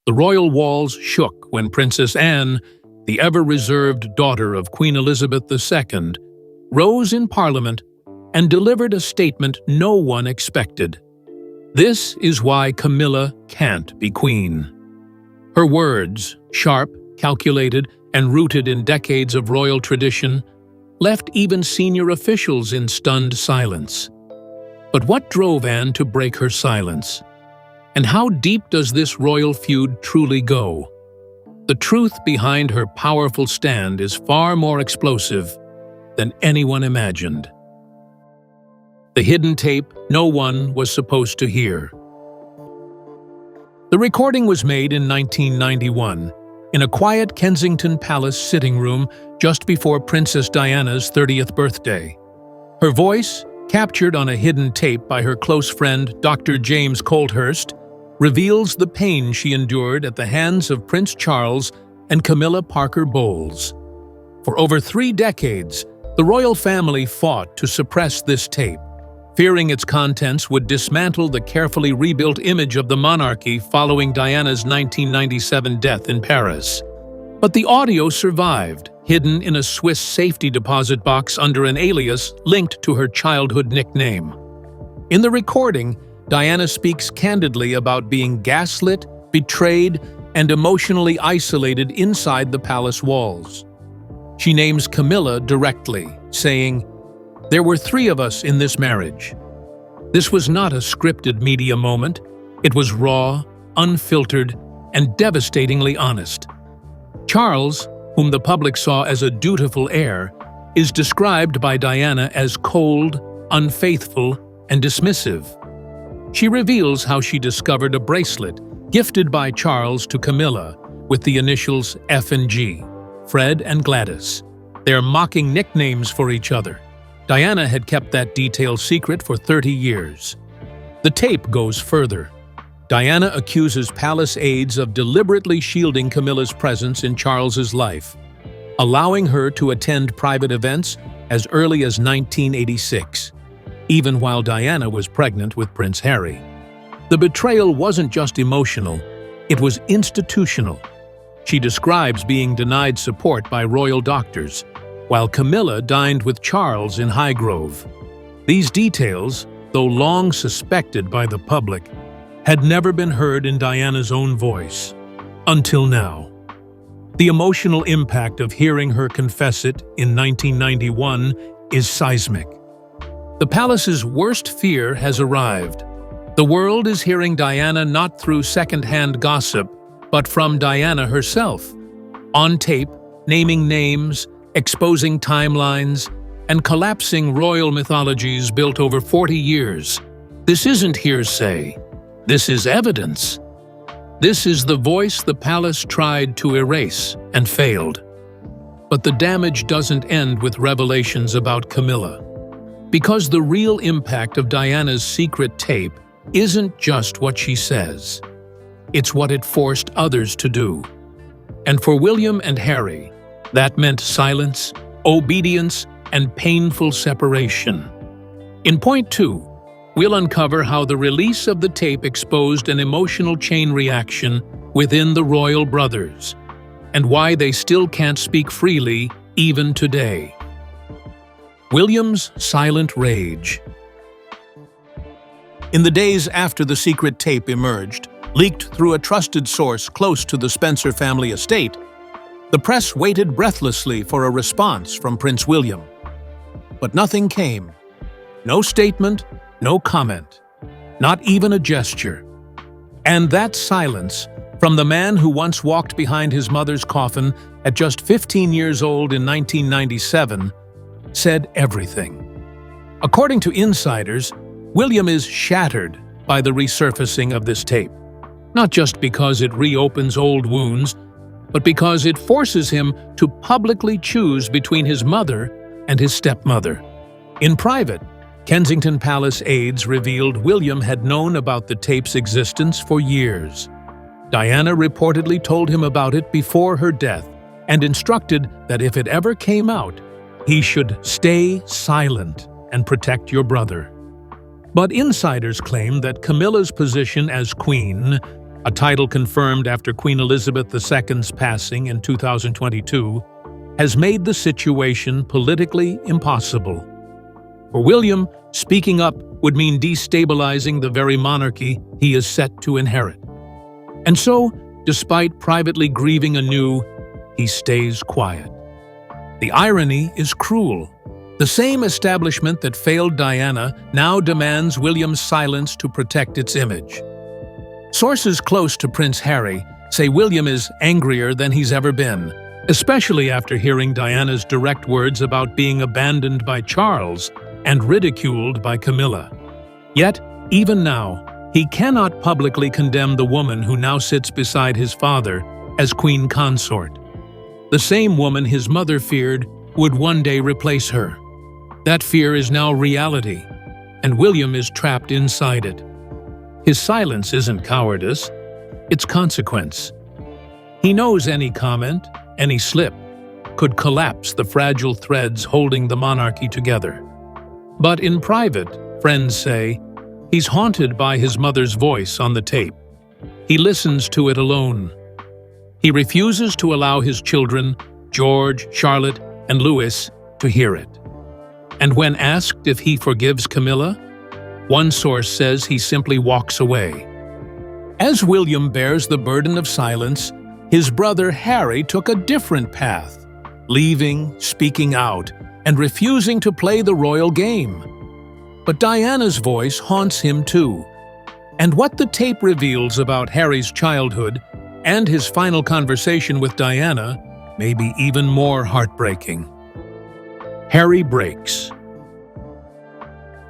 The royal walls shook when Princess Anne, the ever-reserved daughter of Queen Elizabeth II, rose in Parliament and delivered a statement no one expected. This is why Camilla can't be queen. Her words, sharp, calculated, and rooted in decades of royal tradition, left even senior officials in stunned silence. But what drove Anne to break her silence? And how deep does this royal feud truly go? The truth behind her powerful stand is far more explosive than anyone imagined. The hidden tape no one was supposed to hear. The recording was made in 1991 in a quiet Kensington Palace sitting room just before Princess Diana's 30th birthday. Her voice, captured on a hidden tape by her close friend Dr. James Colthurst, reveals the pain she endured at the hands of Prince Charles and Camilla Parker Bowles. For over 3 decades, the royal family fought to suppress this tape, fearing its contents would dismantle the carefully rebuilt image of the monarchy following Diana's 1997 death in Paris. But the audio survived, hidden in a Swiss safety deposit box under an alias linked to her childhood nickname. In the recording, Diana speaks candidly about being gaslit, betrayed, and emotionally isolated inside the palace walls. She names Camilla directly, saying, "There were 3 of us in this marriage." This was not a scripted media moment. It was raw, unfiltered, and devastatingly honest. Charles, whom the public saw as a dutiful heir, is described by Diana as cold, unfaithful, and dismissive. She reveals how she discovered a bracelet gifted by Charles to Camilla with the initials F and G, Fred and Gladys, their mocking nicknames for each other. Diana had kept that detail secret for 30 years. The tape goes further. Diana accuses palace aides of deliberately shielding Camilla's presence in Charles's life, allowing her to attend private events as early as 1986, even while Diana was pregnant with Prince Harry. The betrayal wasn't just emotional, it was institutional. She describes being denied support by royal doctors, while Camilla dined with Charles in Highgrove. These details, though long suspected by the public, had never been heard in Diana's own voice, until now. The emotional impact of hearing her confess it in 1991 is seismic. The palace's worst fear has arrived. The world is hearing Diana not through second-hand gossip, but from Diana herself, on tape, naming names, exposing timelines, and collapsing royal mythologies built over 40 years. This isn't hearsay. This is evidence. This is the voice the palace tried to erase and failed. But the damage doesn't end with revelations about Camilla. Because the real impact of Diana's secret tape isn't just what she says. It's what it forced others to do. And for William and Harry, that meant silence, obedience, and painful separation. In point 2, we'll uncover how the release of the tape exposed an emotional chain reaction within the royal brothers, and why they still can't speak freely even today. William's silent rage. In the days after the secret tape emerged, leaked through a trusted source close to the Spencer family estate, the press waited breathlessly for a response from Prince William. But nothing came. No statement, no comment, not even a gesture. And that silence, from the man who once walked behind his mother's coffin at just 15 years old in 1997, said everything. According to insiders, William is shattered by the resurfacing of this tape, not just because it reopens old wounds, but because it forces him to publicly choose between his mother and his stepmother. In private, Kensington Palace aides revealed William had known about the tape's existence for years. Diana reportedly told him about it before her death and instructed that if it ever came out, he should stay silent and protect your brother. But insiders claim that Camilla's position as queen, a title confirmed after Queen Elizabeth II's passing in 2022, has made the situation politically impossible. For William, speaking up would mean destabilizing the very monarchy he is set to inherit. And so, despite privately grieving anew, he stays quiet. The irony is cruel. The same establishment that failed Diana now demands William's silence to protect its image. Sources close to Prince Harry say William is angrier than he's ever been, especially after hearing Diana's direct words about being abandoned by Charles and ridiculed by Camilla. Yet, even now, he cannot publicly condemn the woman who now sits beside his father as queen consort. The same woman his mother feared would one day replace her. That fear is now reality, and William is trapped inside it. His silence isn't cowardice, it's consequence. He knows any comment, any slip, could collapse the fragile threads holding the monarchy together. But in private, friends say, he's haunted by his mother's voice on the tape. He listens to it alone. He refuses to allow his children, George, Charlotte, and Louis, to hear it. And when asked if he forgives Camilla, one source says he simply walks away. As William bears the burden of silence, his brother Harry took a different path, leaving, speaking out, and refusing to play the royal game. But Diana's voice haunts him too. And what the tape reveals about Harry's childhood and his final conversation with Diana may be even more heartbreaking. Harry breaks.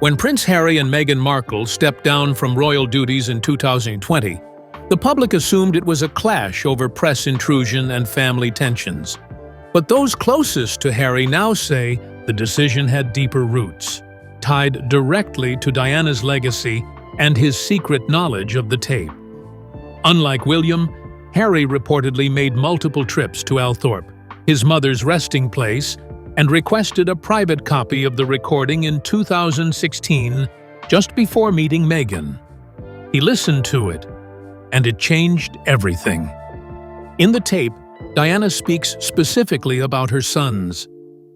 When Prince Harry and Meghan Markle stepped down from royal duties in 2020, the public assumed it was a clash over press intrusion and family tensions. But those closest to Harry now say the decision had deeper roots, tied directly to Diana's legacy and his secret knowledge of the tape. Unlike William, Harry reportedly made multiple trips to Althorpe, his mother's resting place, and requested a private copy of the recording in 2016, just before meeting Meghan. He listened to it, and it changed everything. In the tape, Diana speaks specifically about her sons.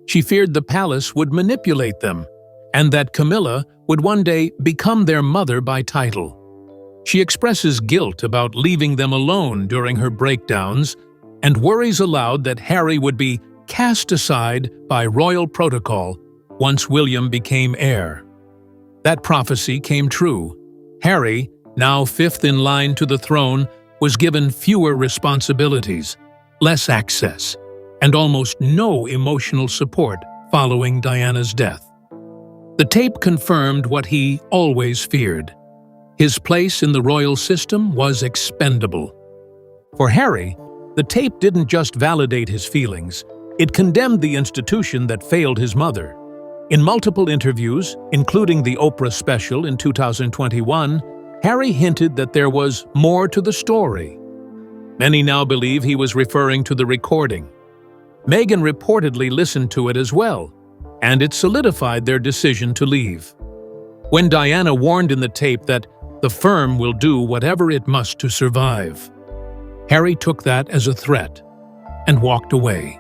She feared the palace would manipulate them, and that Camilla would one day become their mother by title. She expresses guilt about leaving them alone during her breakdowns and worries aloud that Harry would be cast aside by royal protocol once William became heir. That prophecy came true. Harry, now fifth in line to the throne, was given fewer responsibilities, less access, and almost no emotional support following Diana's death. The tape confirmed what he always feared. His place in the royal system was expendable. For Harry, the tape didn't just validate his feelings, it condemned the institution that failed his mother. In multiple interviews, including the Oprah special in 2021, Harry hinted that there was more to the story. Many now believe he was referring to the recording. Meghan reportedly listened to it as well, and it solidified their decision to leave. When Diana warned in the tape that the firm will do whatever it must to survive, Harry took that as a threat and walked away.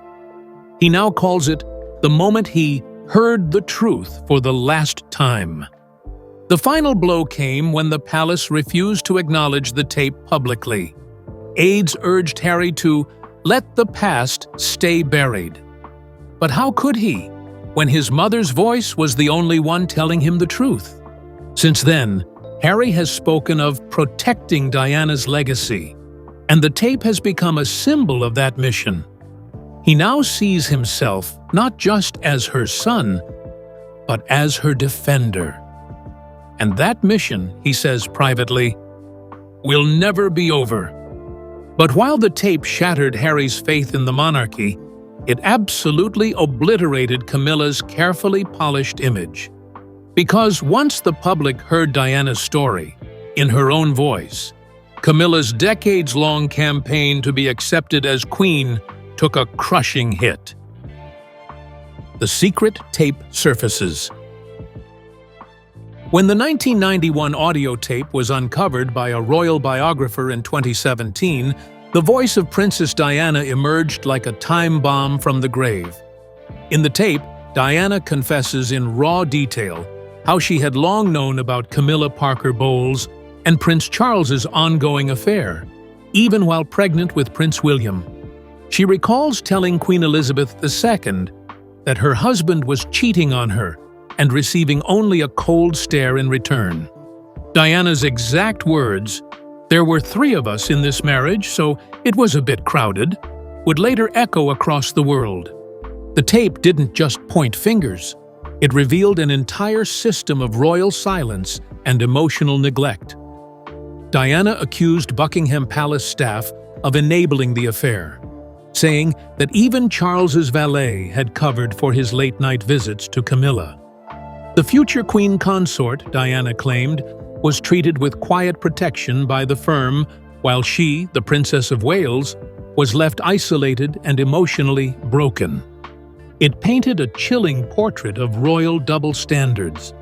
He now calls it the moment he heard the truth for the last time. The final blow came when the palace refused to acknowledge the tape publicly. Aides urged Harry to let the past stay buried. But how could he, when his mother's voice was the only one telling him the truth? Since then, Harry has spoken of protecting Diana's legacy, and the tape has become a symbol of that mission. He now sees himself not just as her son, but as her defender. And that mission, he says privately, will never be over. But while the tape shattered Harry's faith in the monarchy, it absolutely obliterated Camilla's carefully polished image. Because once the public heard Diana's story, in her own voice, Camilla's decades-long campaign to be accepted as queen took a crushing hit. The secret tape surfaces. When the 1991 audio tape was uncovered by a royal biographer in 2017, the voice of Princess Diana emerged like a time bomb from the grave. In the tape, Diana confesses in raw detail how she had long known about Camilla Parker Bowles and Prince Charles's ongoing affair, even while pregnant with Prince William. She recalls telling Queen Elizabeth II that her husband was cheating on her and receiving only a cold stare in return. Diana's exact words, "There were 3 of us in this marriage, so it was a bit crowded," would later echo across the world. The tape didn't just point fingers. It revealed an entire system of royal silence and emotional neglect. Diana accused Buckingham Palace staff of enabling the affair, saying that even Charles's valet had covered for his late-night visits to Camilla. The future queen consort, Diana claimed, was treated with quiet protection by the firm, while she, the Princess of Wales, was left isolated and emotionally broken. It painted a chilling portrait of royal double standards.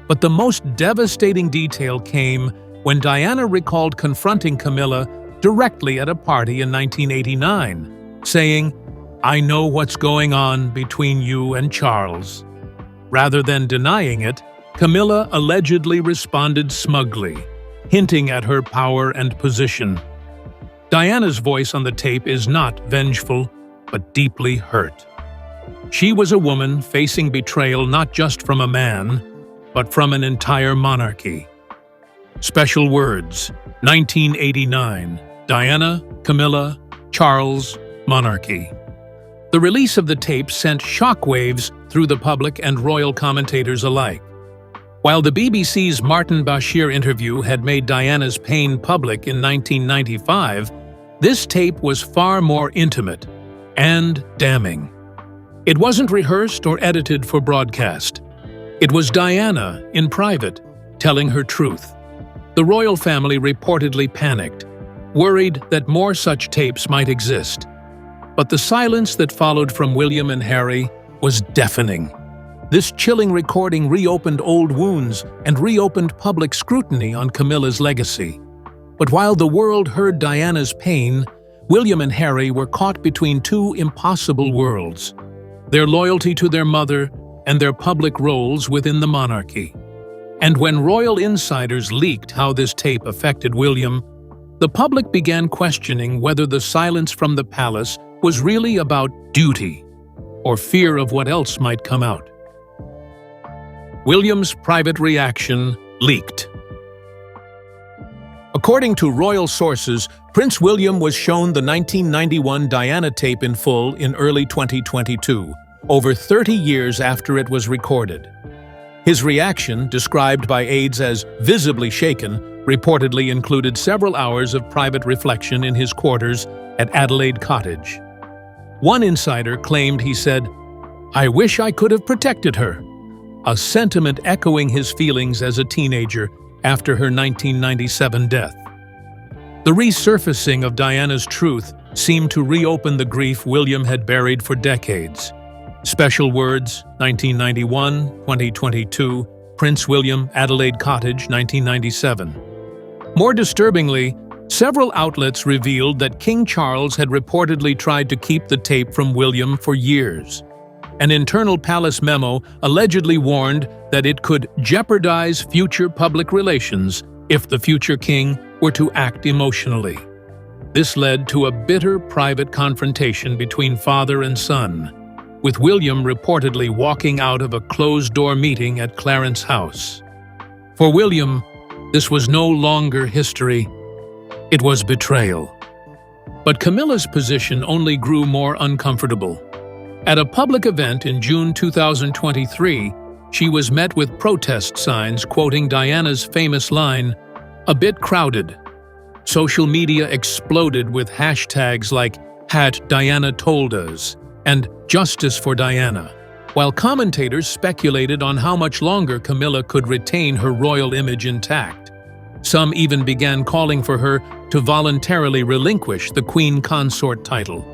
But the most devastating detail came when Diana recalled confronting Camilla directly at a party in 1989, saying, "I know what's going on between you and Charles." Rather than denying it, Camilla allegedly responded smugly, hinting at her power and position. Diana's voice on the tape is not vengeful, but deeply hurt. She was a woman facing betrayal not just from a man, but from an entire monarchy. Special words, 1989, Diana, Camilla, Charles, monarchy. The release of the tape sent shockwaves through the public and royal commentators alike. While the BBC's Martin Bashir interview had made Diana's pain public in 1995, this tape was far more intimate and damning. It wasn't rehearsed or edited for broadcast. It was Diana, in private, telling her truth. The royal family reportedly panicked, worried that more such tapes might exist. But the silence that followed from William and Harry was deafening. This chilling recording reopened old wounds and reopened public scrutiny on Camilla's legacy. But while the world heard Diana's pain, William and Harry were caught between 2 impossible worlds: their loyalty to their mother and their public roles within the monarchy. And when royal insiders leaked how this tape affected William, the public began questioning whether the silence from the palace was really about duty or fear of what else might come out. William's private reaction leaked. According to royal sources, Prince William was shown the 1991 Diana tape in full in early 2022, over 30 years after it was recorded. His reaction, described by aides as visibly shaken, reportedly included several hours of private reflection in his quarters at Adelaide Cottage. One insider claimed he said, "I wish I could have protected her," a sentiment echoing his feelings as a teenager after her 1997 death. The resurfacing of Diana's truth seemed to reopen the grief William had buried for decades. Special words, 1991, 2022, Prince William, Adelaide Cottage, 1997. More disturbingly, several outlets revealed that King Charles had reportedly tried to keep the tape from William for years. An internal palace memo allegedly warned that it could jeopardize future public relations if the future king were to act emotionally. This led to a bitter private confrontation between father and son, with William reportedly walking out of a closed-door meeting at Clarence House. For William, this was no longer history, it was betrayal. But Camilla's position only grew more uncomfortable. At a public event in June 2023, she was met with protest signs quoting Diana's famous line, "A bit crowded." Social media exploded with hashtags like #DianaToldUs and "Justice for Diana," while commentators speculated on how much longer Camilla could retain her royal image intact. Some even began calling for her to voluntarily relinquish the Queen Consort title.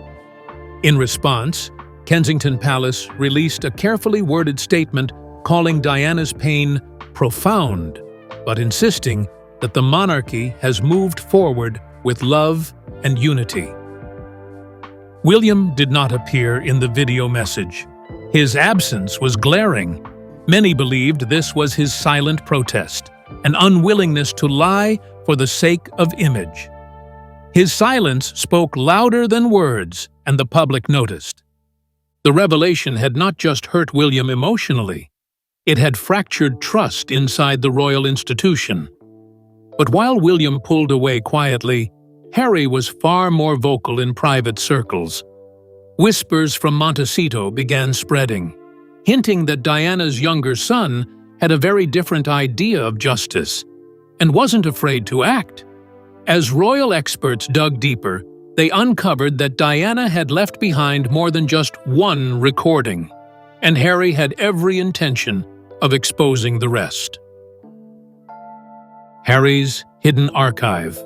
In response, Kensington Palace released a carefully worded statement calling Diana's pain profound, but insisting that the monarchy has moved forward with love and unity. William did not appear in the video message. His absence was glaring. Many believed this was his silent protest, an unwillingness to lie for the sake of image. His silence spoke louder than words, and the public noticed. The revelation had not just hurt William emotionally, it had fractured trust inside the royal institution. But while William pulled away quietly, Harry was far more vocal in private circles. Whispers from Montecito began spreading, hinting that Diana's younger son had a very different idea of justice and wasn't afraid to act. As royal experts dug deeper, they uncovered that Diana had left behind more than just one recording, and Harry had every intention of exposing the rest. Harry's hidden archive.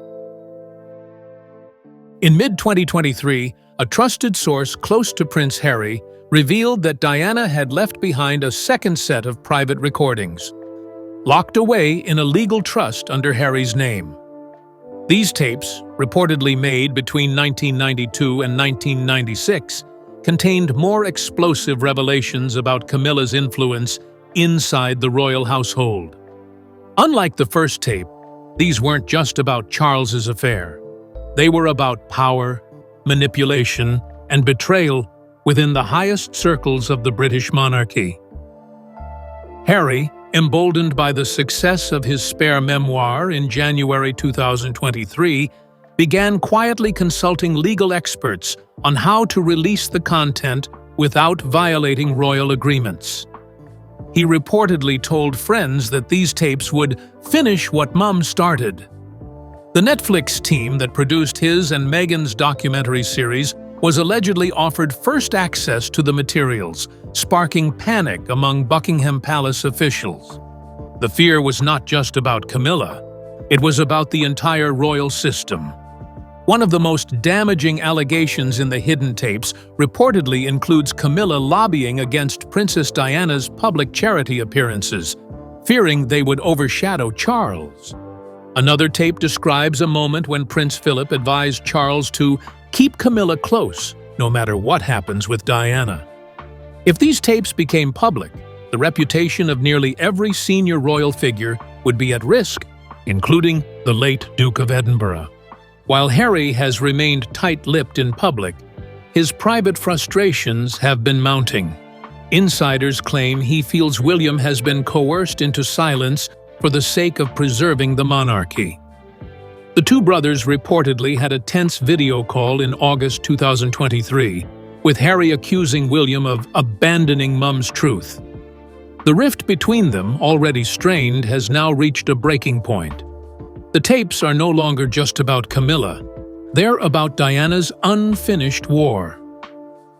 In mid-2023, a trusted source close to Prince Harry revealed that Diana had left behind a second set of private recordings, locked away in a legal trust under Harry's name. These tapes, reportedly made between 1992 and 1996, contained more explosive revelations about Camilla's influence inside the royal household. Unlike the first tape, these weren't just about Charles's affair. They were about power, manipulation, and betrayal within the highest circles of the British monarchy. Harry, emboldened by the success of his spare memoir in January 2023, began quietly consulting legal experts on how to release the content without violating royal agreements. He reportedly told friends that these tapes would finish what Mum started. The Netflix team that produced his and Meghan's documentary series was allegedly offered first access to the materials, sparking panic among Buckingham Palace officials. The fear was not just about Camilla, it was about the entire royal system. One of the most damaging allegations in the hidden tapes reportedly includes Camilla lobbying against Princess Diana's public charity appearances, fearing they would overshadow Charles. Another tape describes a moment when Prince Philip advised Charles to keep Camilla close, no matter what happens with Diana. If these tapes became public, the reputation of nearly every senior royal figure would be at risk, including the late Duke of Edinburgh. While Harry has remained tight-lipped in public, his private frustrations have been mounting. Insiders claim he feels William has been coerced into silence for the sake of preserving the monarchy. The two brothers reportedly had a tense video call in August 2023, with Harry accusing William of abandoning Mum's truth. The rift between them, already strained, has now reached a breaking point. The tapes are no longer just about Camilla. They're about Diana's unfinished war.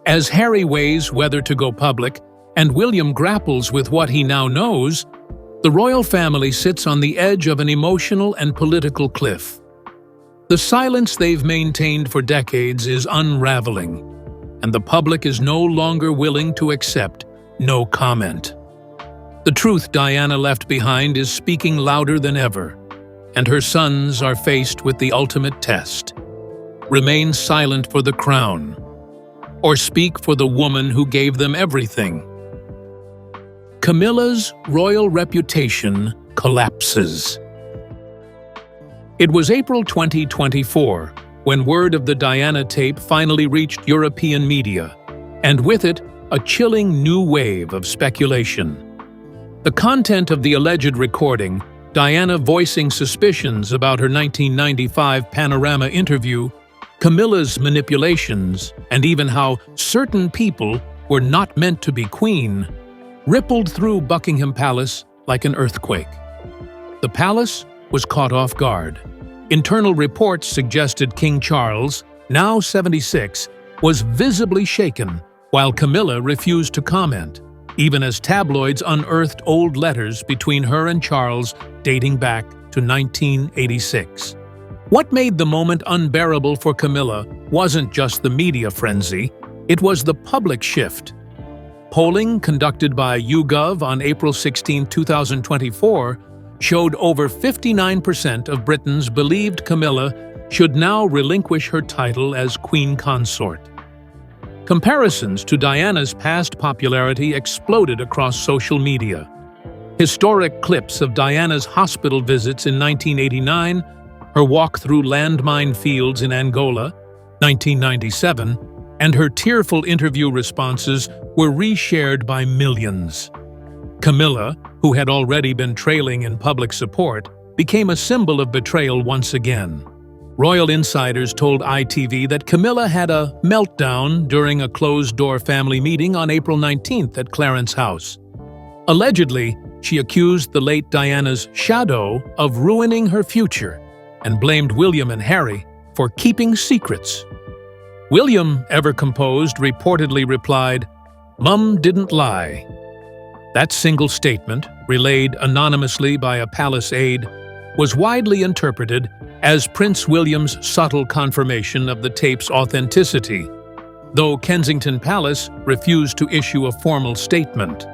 As Harry weighs whether to go public, and William grapples with what he now knows, the royal family sits on the edge of an emotional and political cliff. The silence they've maintained for decades is unraveling, and the public is no longer willing to accept no comment. The truth Diana left behind is speaking louder than ever, and her sons are faced with the ultimate test. Remain silent for the crown, or speak for the woman who gave them everything. Camilla's royal reputation collapses. It was April 2024 when word of the Diana tape finally reached European media, and with it, a chilling new wave of speculation. The content of the alleged recording, Diana voicing suspicions about her 1995 Panorama interview, Camilla's manipulations, and even how certain people were not meant to be queen, rippled through Buckingham Palace like an earthquake. The palace was caught off guard. Internal reports suggested King Charles, now 76, was visibly shaken, while Camilla refused to comment, even as tabloids unearthed old letters between her and Charles dating back to 1986. What made the moment unbearable for Camilla wasn't just the media frenzy, it was the public shift. Polling conducted by YouGov on April 16, 2024, showed over 59% of Britons believed Camilla should now relinquish her title as Queen Consort. Comparisons to Diana's past popularity exploded across social media. Historic clips of Diana's hospital visits in 1989, her walk through landmine fields in Angola, 1997, and her tearful interview responses were reshared by millions. Camilla, who had already been trailing in public support, became a symbol of betrayal once again. Royal insiders told ITV that Camilla had a meltdown during a closed-door family meeting on April 19th at Clarence House. Allegedly, she accused the late Diana's shadow of ruining her future and blamed William and Harry for keeping secrets. William, ever composed, reportedly replied, "Mum didn't lie." That single statement, relayed anonymously by a palace aide, was widely interpreted as Prince William's subtle confirmation of the tape's authenticity, though Kensington Palace refused to issue a formal statement.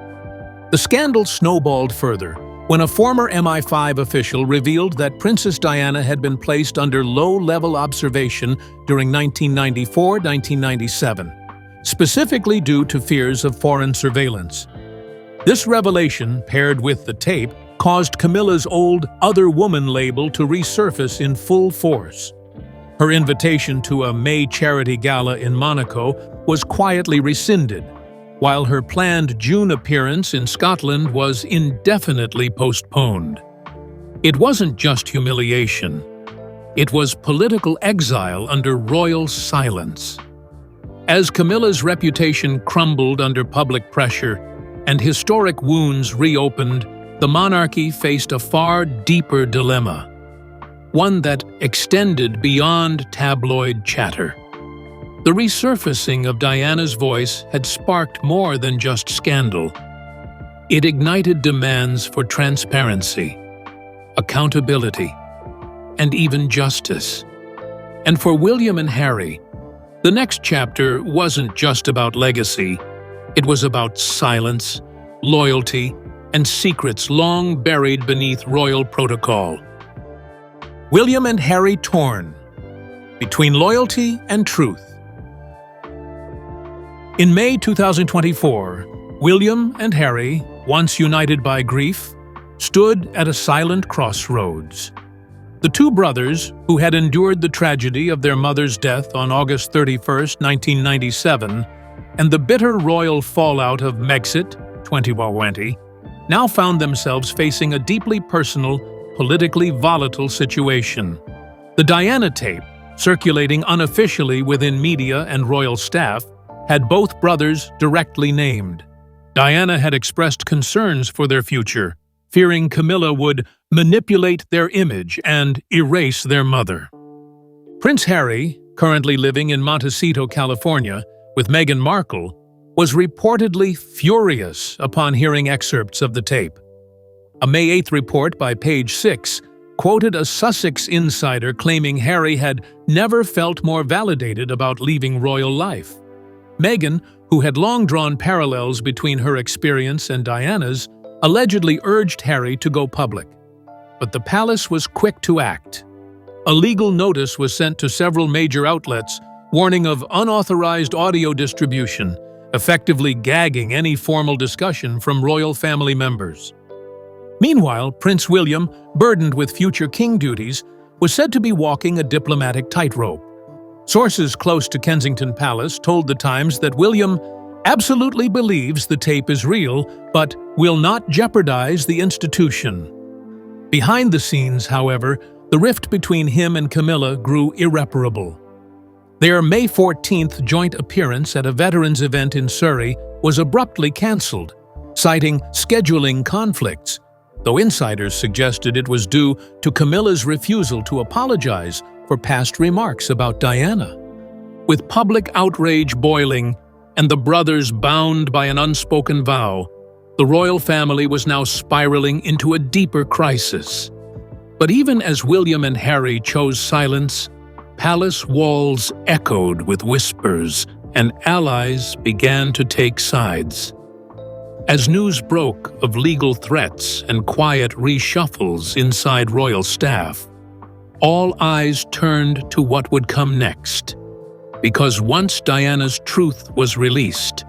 The scandal snowballed further when a former MI5 official revealed that Princess Diana had been placed under low-level observation during 1994-1997, specifically due to fears of foreign surveillance. This revelation, paired with the tape, caused Camilla's old Other Woman label to resurface in full force. Her invitation to a May charity gala in Monaco was quietly rescinded, while her planned June appearance in Scotland was indefinitely postponed. It wasn't just humiliation. It was political exile under royal silence. As Camilla's reputation crumbled under public pressure and historic wounds reopened, the monarchy faced a far deeper dilemma, one that extended beyond tabloid chatter. The resurfacing of Diana's voice had sparked more than just scandal. It ignited demands for transparency, accountability, and even justice. And for William and Harry, the next chapter wasn't just about legacy. It was about silence, loyalty, and secrets long buried beneath royal protocol. William and Harry torn between loyalty and truth. In May 2024, William and Harry, once united by grief, stood at a silent crossroads. The two brothers, who had endured the tragedy of their mother's death on August 31, 1997, and the bitter royal fallout of Megxit 2020, now found themselves facing a deeply personal, politically volatile situation. The Diana tape, circulating unofficially within media and royal staff, had both brothers directly named. Diana had expressed concerns for their future, fearing Camilla would manipulate their image and erase their mother. Prince Harry, currently living in Montecito, California, with Meghan Markle, was reportedly furious upon hearing excerpts of the tape. A May 8th report by Page 6 quoted a Sussex insider claiming Harry had never felt more validated about leaving royal life. Meghan, who had long drawn parallels between her experience and Diana's, allegedly urged Harry to go public. But the palace was quick to act. A legal notice was sent to several major outlets warning of unauthorized audio distribution, effectively gagging any formal discussion from royal family members. Meanwhile, Prince William, burdened with future king duties, was said to be walking a diplomatic tightrope. Sources close to Kensington Palace told The Times that William absolutely believes the tape is real, but will not jeopardize the institution. Behind the scenes, however, the rift between him and Camilla grew irreparable. Their May 14th joint appearance at a veterans event in Surrey was abruptly cancelled, citing scheduling conflicts, though insiders suggested it was due to Camilla's refusal to apologize for past remarks about Diana. With public outrage boiling and the brothers bound by an unspoken vow, the royal family was now spiraling into a deeper crisis. But even as William and Harry chose silence, palace walls echoed with whispers and allies began to take sides. As news broke of legal threats and quiet reshuffles inside royal staff, all eyes turned to what would come next. Because once Diana's truth was released,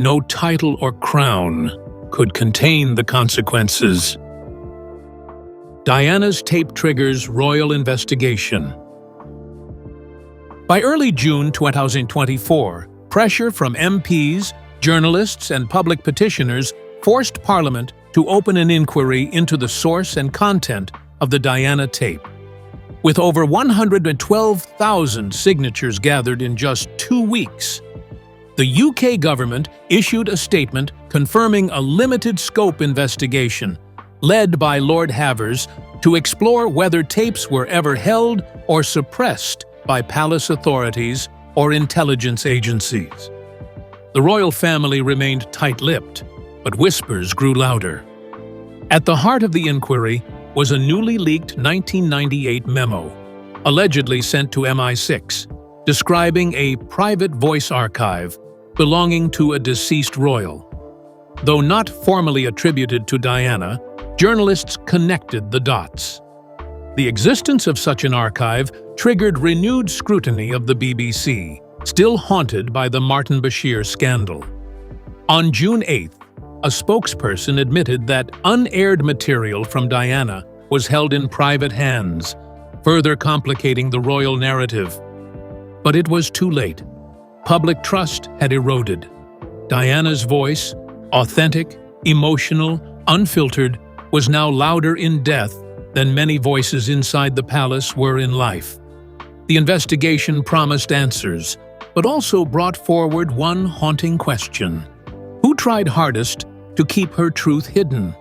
no title or crown could contain the consequences. Diana's tape triggers royal investigation. By early June 2024, pressure from MPs, journalists, and public petitioners forced Parliament to open an inquiry into the source and content of the Diana tape. With over 112,000 signatures gathered in just 2 weeks, the UK government issued a statement confirming a limited-scope investigation, led by Lord Havers, to explore whether tapes were ever held or suppressed by palace authorities or intelligence agencies. The royal family remained tight-lipped, but whispers grew louder. At the heart of the inquiry was a newly leaked 1998 memo, allegedly sent to MI6, describing a private voice archive belonging to a deceased royal. Though not formally attributed to Diana, journalists connected the dots. The existence of such an archive triggered renewed scrutiny of the BBC, still haunted by the Martin Bashir scandal. On June 8th, a spokesperson admitted that unaired material from Diana was held in private hands, further complicating the royal narrative. But it was too late. Public trust had eroded. Diana's voice, authentic, emotional, unfiltered, was now louder in death than many voices inside the palace were in life. The investigation promised answers, but also brought forward one haunting question. Who tried hardest to keep her truth hidden?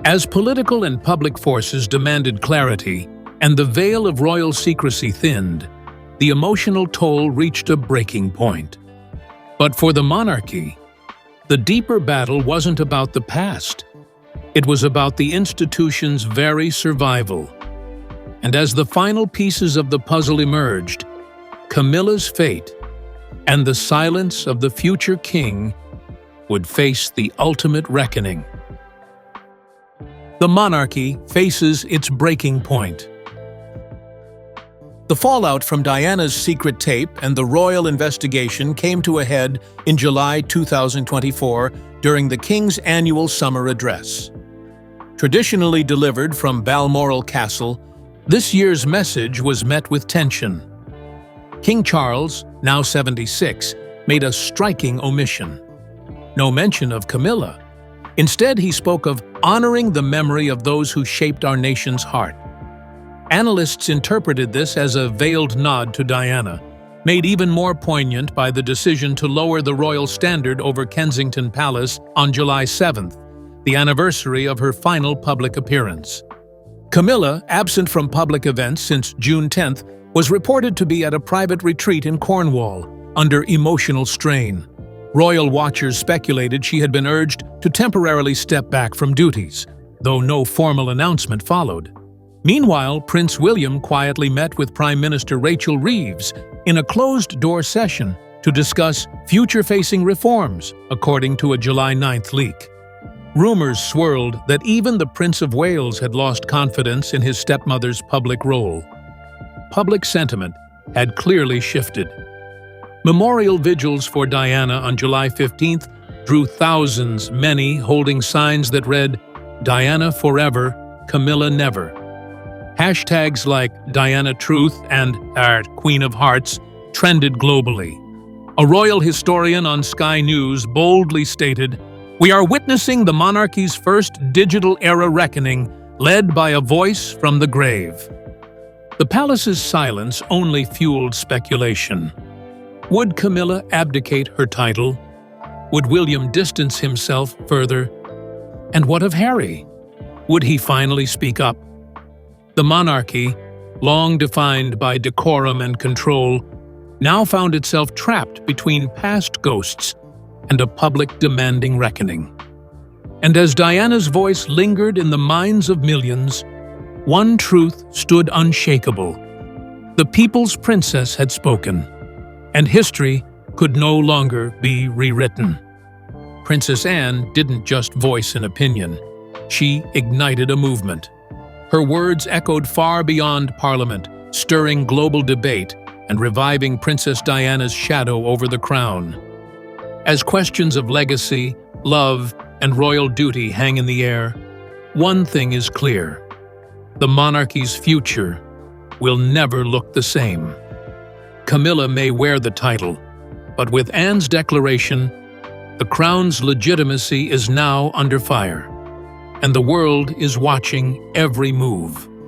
As political and public forces demanded clarity, and the veil of royal secrecy thinned, the emotional toll reached a breaking point. But for the monarchy, the deeper battle wasn't about the past. It was about the institution's very survival. And as the final pieces of the puzzle emerged, Camilla's fate and the silence of the future king would face the ultimate reckoning. The monarchy faces its breaking point. The fallout from Diana's secret tape and the royal investigation came to a head in July 2024 during the King's annual summer address. Traditionally delivered from Balmoral Castle, this year's message was met with tension. King Charles, now 76, made a striking omission. No mention of Camilla. Instead, he spoke of honoring the memory of those who shaped our nation's heart. Analysts interpreted this as a veiled nod to Diana, made even more poignant by the decision to lower the royal standard over Kensington Palace on July 7th, the anniversary of her final public appearance. Camilla, absent from public events since June 10th, was reported to be at a private retreat in Cornwall, under emotional strain. Royal watchers speculated she had been urged to temporarily step back from duties, though no formal announcement followed. Meanwhile, Prince William quietly met with Prime Minister Rachel Reeves in a closed-door session to discuss future-facing reforms, according to a July 9th leak. Rumors swirled that even the Prince of Wales had lost confidence in his stepmother's public role. Public sentiment had clearly shifted. Memorial vigils for Diana on July 15th drew thousands, many holding signs that read, "Diana forever, Camilla never." Hashtags like Diana Truth and Queen of Hearts trended globally. A royal historian on Sky News boldly stated, "We are witnessing the monarchy's first digital-era reckoning, led by a voice from the grave." The palace's silence only fueled speculation. Would Camilla abdicate her title? Would William distance himself further? And what of Harry? Would he finally speak up? The monarchy, long defined by decorum and control, now found itself trapped between past ghosts and a public demanding reckoning. And as Diana's voice lingered in the minds of millions, one truth stood unshakable. The people's princess had spoken, and history could no longer be rewritten. Princess Anne didn't just voice an opinion. She ignited a movement. Her words echoed far beyond Parliament, stirring global debate and reviving Princess Diana's shadow over the crown. As questions of legacy, love, and royal duty hang in the air, one thing is clear: the monarchy's future will never look the same. Camilla may wear the title, but with Anne's declaration, the crown's legitimacy is now under fire, and the world is watching every move.